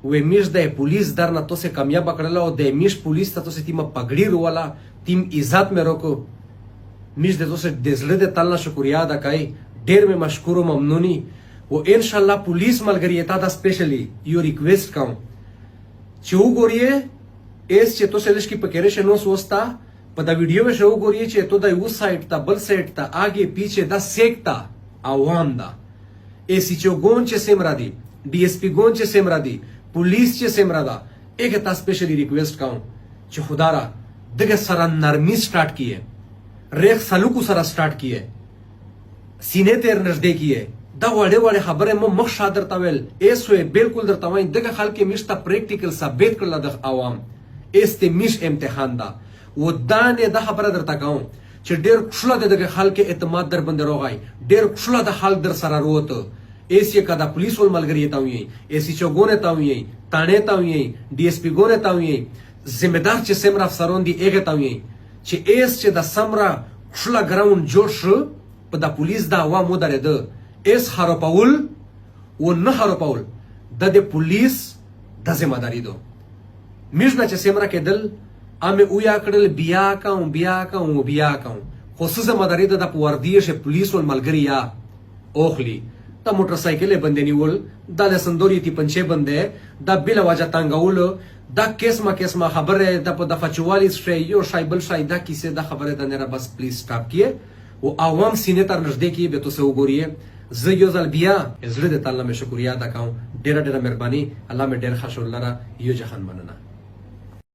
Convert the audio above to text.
و میش د پولیس درنه تو سه کامیاب کړل او د میش پولیس ته تو سه تیم پګړی رولا تیم عزت مې روکو میش د تو سه دزله د تلنا شکریا ادا کای ډیر مې مشکور او ممنونی و ان شاء الله پولیس ملګری تا دا سپیشلی یو ریکویسٹ کوم چې وګورئ ایس چې تو سه لشکې پکېره شنو سوستا په دا ویډیو کې شو وګورئ چې تو د یو سایت ته بل سایت ته آگے پیچھے دا سیکتا عوام دا ایسی چوگون چې سیمرا دی D S P گون چې سیمرا دی पुलिस چې سیمرا دا ایک تا سپیشلی ریکویسٹ کوم چې خدا را دغه سره نرمی سٹارټ کیه ریخ سلوکو سره سٹارټ کیه سینې تیر نږدې کیه دا وړه وړه خبره مو مخ شادر تاول ایسوې بالکل درته وای دغه خلک مشته پریکټیکل ثابت کړل د عوام este مش امتحان دا و دانه د خبره درته کوم چې ډیر خپل دغه خلک اعتماد در باندې روغای ډیر خپل د حال در سره وروته ایسی کدا پولیس ول ملګری تا وی ایسی چوغونه تا وی تانه تا وی D S P ګونه تا وی ذمہ دار چې سمرا افسرون دی ایګه تا وی چې ایس چې د سمرا خپل ګراوند جوړ شو په د پولیس دا عوامو درې ده ایس خرابول و نه خرابول د پولیس د ذمہ داری ده میژنه چې سمرا کېدل امه اویا کړل بیا کوم خصوصا ذمہ داری د پوردی شه پولیس ول ملګری یا اوخلی تا موټر سایکل باندې نیول دا لسندوري تی پنځه باندې دا بل واجه تنگول دا قسمه خبره د په دفعه چوالی شي یو شای بل شای دا کیسه دا خبره د نه بس پلیز سٹاپ کیه او عوام سینې تر نږدې کیه به تاسو وګورئ زه یو ځل بیا زړه د تعالی مې شکریا ادا کوم ډیره مهرباني الله مې ډیر خوشاله را یو جهان مننه